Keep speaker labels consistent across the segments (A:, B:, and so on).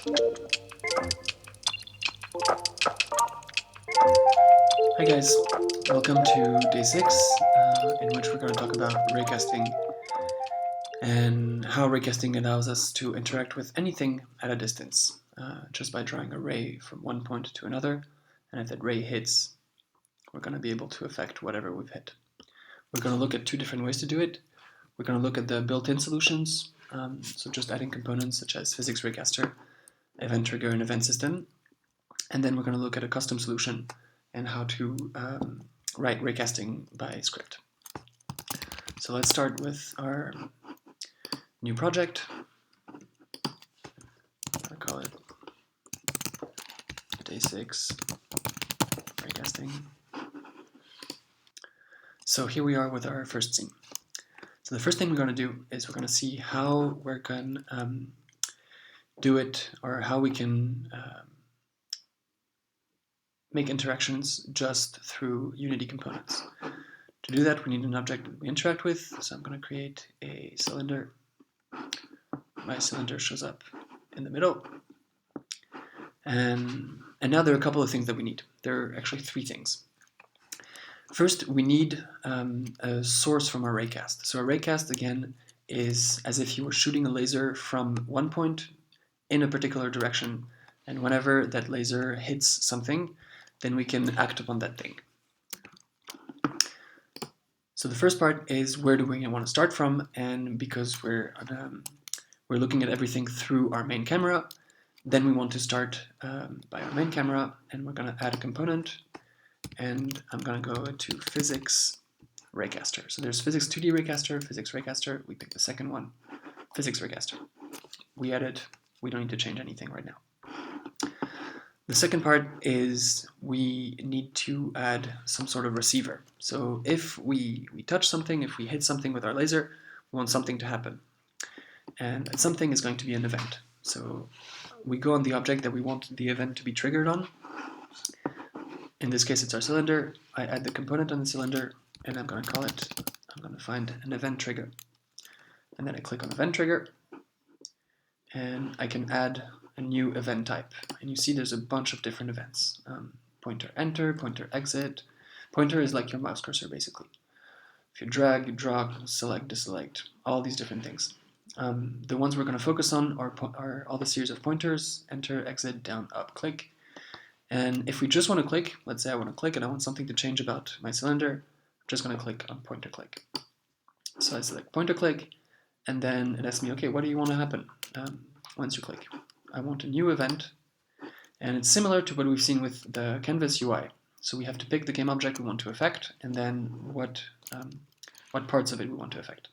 A: Hi guys, welcome to day 6 in which we're going to talk about raycasting and how raycasting allows us to interact with anything at a distance just by drawing a ray from one point to another, and if that ray hits, we're going to be able to affect whatever we've hit. We're going to look at two different ways to do it. We're going to look at the built-in solutions, so just adding components such as physics raycaster, event trigger, and event system, and then we're going to look at a custom solution and how to write raycasting by script. So let's start with our new project. I call it day 6 raycasting. So here we are with our first scene. So the first thing we're going to do is we're going to see how we're going to do it, or how we can make interactions just through Unity components. To do that, we need an object that we interact with. So I'm going to create a cylinder. My cylinder shows up in the middle. And now there are a couple of things that we need. There are actually 3 things. First, we need a source from our raycast. So a raycast, again, is as if you were shooting a laser from one point in a particular direction, and whenever that laser hits something, then we can act upon that thing. So the first part is where do we want to start from, and because we're looking at everything through our main camera, then we want to start by our main camera, and we're going to add a component, and I'm going to go to physics raycaster. So there's physics 2D raycaster, physics raycaster. We pick the second one, physics raycaster. We add it. We don't need to change anything right now. The second part is we need to add some sort of receiver. So if we touch something, if we hit something with our laser, we want something to happen. And that something is going to be an event. So we go on the object that we want the event to be triggered on. In this case, it's our cylinder. I add the component on the cylinder, and I'm going to call it, I'm going to find an event trigger. And then I click on event trigger, and I can add a new event type. And you see there's a bunch of different events. Pointer enter, pointer exit. Pointer is like your mouse cursor, basically. If you drag, drag, select, deselect, all these different things. The ones we're going to focus on are all the series of pointers, enter, exit, down, up, click. And if we just want to click, let's say I want to click and I want something to change about my cylinder, I'm just going to click on pointer click. So I select pointer click, and then it asks me, okay, what do you want to happen once you click? I want a new event, and it's similar to what we've seen with the canvas UI. So we have to pick the game object we want to affect, and then what parts of it we want to affect.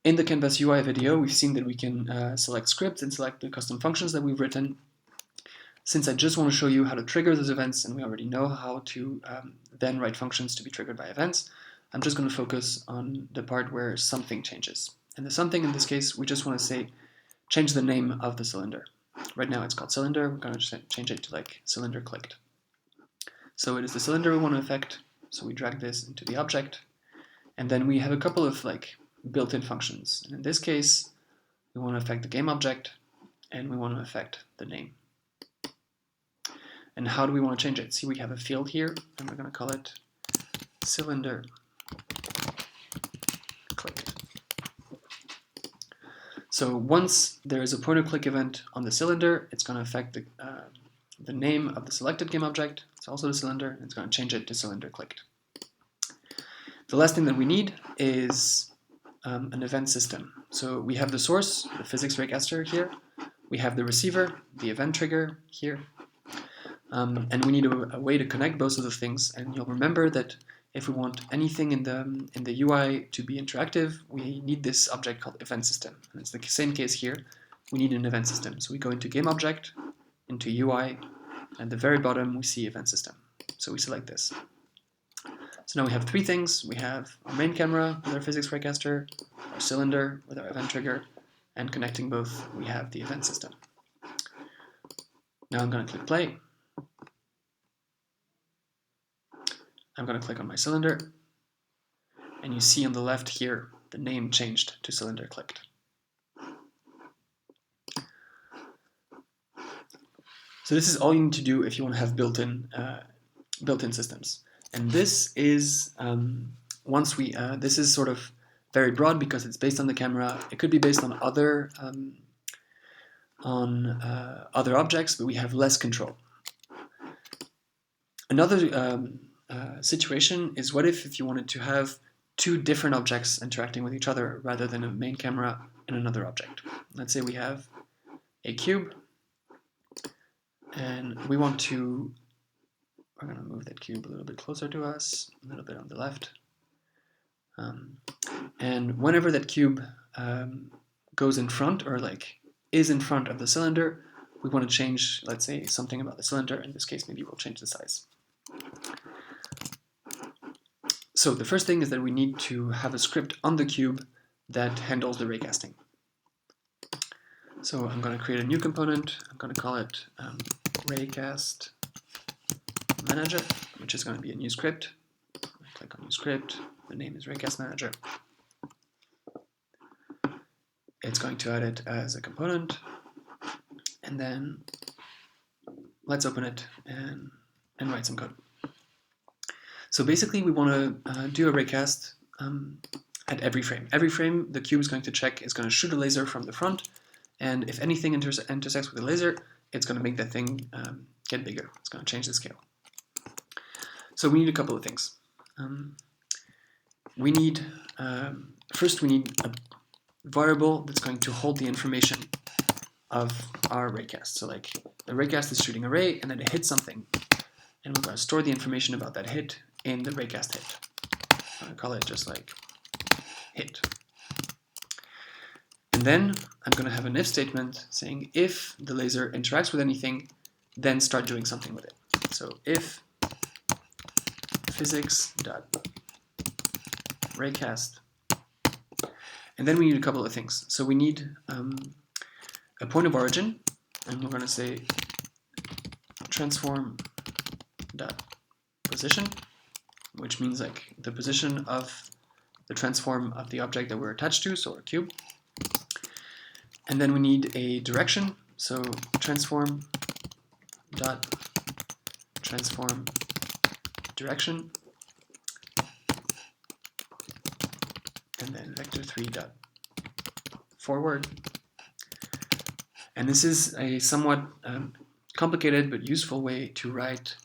A: In the canvas UI video, we've seen that we can select scripts and select the custom functions that we've written. Since I just want to show you how to trigger those events, and we already know how to then write functions to be triggered by events, I'm just going to focus on the part where something changes. And the something in this case, we just want to say, change the name of the cylinder. Right now it's called cylinder. We're going to change it to like cylinder clicked. So it is the cylinder we want to affect. So we drag this into the object, and then we have a couple of like built-in functions. And in this case, we want to affect the game object, and we want to affect the name. And how do we want to change it? See, we have a field here, and we're going to call it cylinder clicked. So once there is a pointer click event on the cylinder, it's going to affect the name of the selected game object. It's also the cylinder, and it's going to change it to cylinder clicked. The last thing that we need is an event system. So we have the source, the physics raycaster here. We have the receiver, the event trigger here. And we need a way to connect both of the things. And you'll remember that if we want anything in the UI to be interactive, we need this object called event system. And it's the same case here. We need an event system. So we go into game object, into UI, and at the very bottom we see event system. So we select this. So now we have 3 things. We have our main camera with our physics raycaster, our cylinder with our event trigger, and connecting both, we have the event system. Now I'm going to click play. I'm going to click on my cylinder, and you see on the left here the name changed to cylinder clicked. So this is all you need to do if you want to have built-in systems. And this is this is sort of very broad because it's based on the camera. It could be based on other objects, but we have less control. Another situation is what if you wanted to have two different objects interacting with each other rather than a main camera and another object. Let's say we have a cube, and we're going to move that cube a little bit closer to us, a little bit on the left. And whenever that cube goes in front, or like is in front of the cylinder, we want to change, let's say, something about the cylinder. In this case, maybe we'll change the size. So the first thing is that we need to have a script on the cube that handles the raycasting. So I'm going to create a new component. I'm going to call it raycast manager, which is going to be a new script. Click on new script. The name is raycast manager. It's going to add it as a component, and then let's open it and write some code. So basically, we want to do a raycast at every frame. Every frame, the cube is going to check, is going to shoot a laser from the front, and if anything intersects with the laser, it's going to make that thing get bigger. It's going to change the scale. So we need a couple of things. First we need a variable that's going to hold the information of our raycast. So like the raycast is shooting a ray, and then it hits something, and we're going to store the information about that hit in the raycast hit. I'm going to call it just like hit. And then I'm going to have an if statement saying if the laser interacts with anything, then start doing something with it. So if physics.raycast, and then we need a couple of things. So we need a point of origin, and we're going to say transform.position, which means like the position of the transform of the object that we're attached to, so our cube. And then we need a direction, so transform direction, and then vector3.forward. And this is a somewhat complicated but useful way to write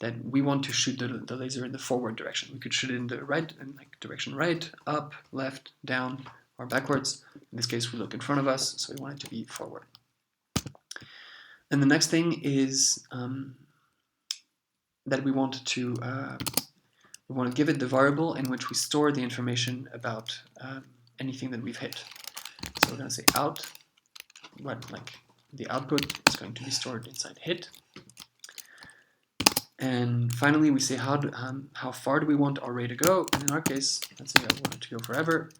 A: that we want to shoot the laser in the forward direction. We could shoot it in the right, and like direction right, up, left, down, or backwards. In this case, we look in front of us, so we want it to be forward. And the next thing is that we want to give it the variable in which we store the information about anything that we've hit. So we're going to say out, the output is going to be stored inside hit. And finally, we say how far do we want our ray to go? And in our case, let's say I want it to go forever.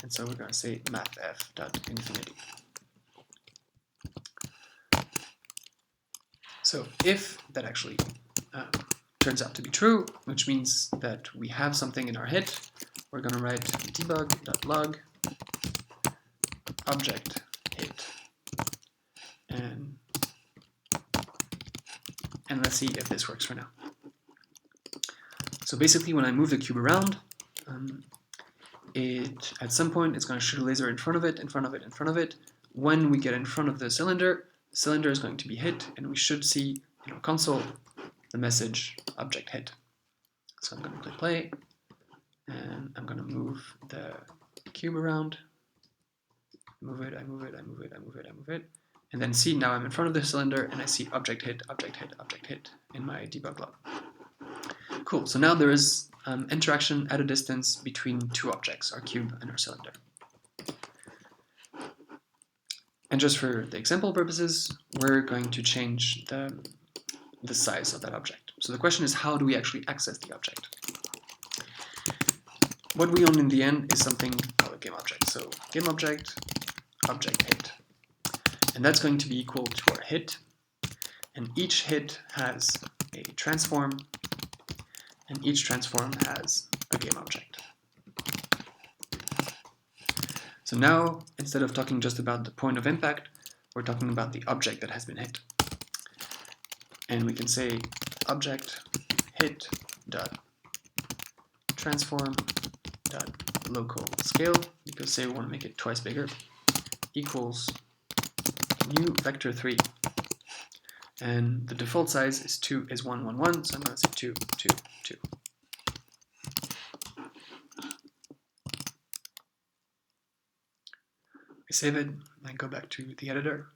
A: And so we're going to say mathf.infinity. So if that actually turns out to be true, which means that we have something in our hit, we're going to write debug.log object hit. And let's see if this works for now. So basically, when I move the cube around, at some point it's going to shoot a laser in front of it, in front of it, in front of it. When we get in front of the cylinder is going to be hit, and we should see in our console the message object hit. So I'm going to click play, and I'm going to move the cube around. Move it, I move it, I move it, I move it, I move it. And then see, now I'm in front of the cylinder, and I see object hit, object hit, object hit in my debug log. Cool, so now there is interaction at a distance between two objects, our cube and our cylinder. And just for the example purposes, we're going to change the size of that object. So the question is, how do we actually access the object? What we own in the end is something called a game object. So game object, object hit. And that's going to be equal to our hit. And each hit has a transform, and each transform has a game object. So now, instead of talking just about the point of impact, we're talking about the object that has been hit. and we can say object hit dot transform dot local scale, because say we want to make it twice bigger, equals new vector 3, and the default size is 1 1 1, so I'm going to say 2 2 2. I save it, I go back to the editor.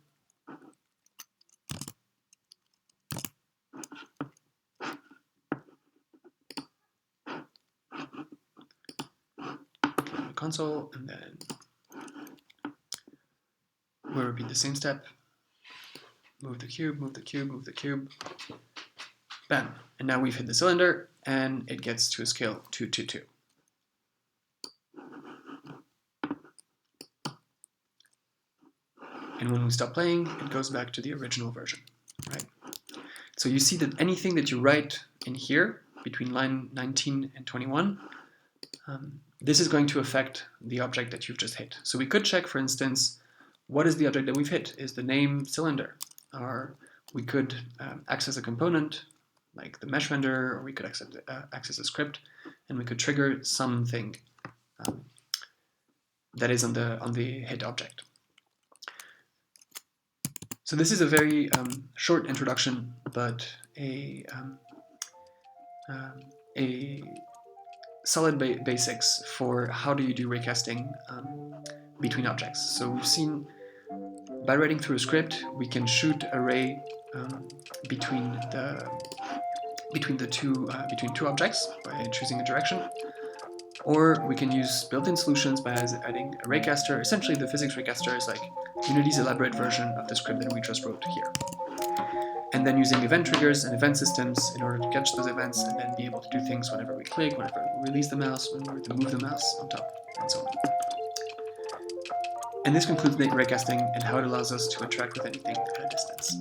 A: Click on the console, and then we'll repeat the same step. Move the cube, move the cube, move the cube. Bam. And now we've hit the cylinder, and it gets to a scale 2 2 2. And when we stop playing, it goes back to the original version, right? So you see that anything that you write in here, between line 19 and 21, this is going to affect the object that you've just hit. So we could check, for instance, what is the object that we've hit? Is the name cylinder? Or we could access a component, like the mesh render, or we could access a script, and we could trigger something that is on the hit object. So this is a very short introduction, but a solid basics for how do you do raycasting between objects. So we've seen by writing through a script, we can shoot a ray between two objects by choosing a direction, or we can use built-in solutions by adding a raycaster. Essentially, the physics raycaster is like Unity's elaborate version of the script that we just wrote here. And then using event triggers and event systems in order to catch those events and then be able to do things whenever we click, whenever we release the mouse, whenever we move the mouse on top, and so on. And this concludes raycasting and how it allows us to interact with anything at a distance.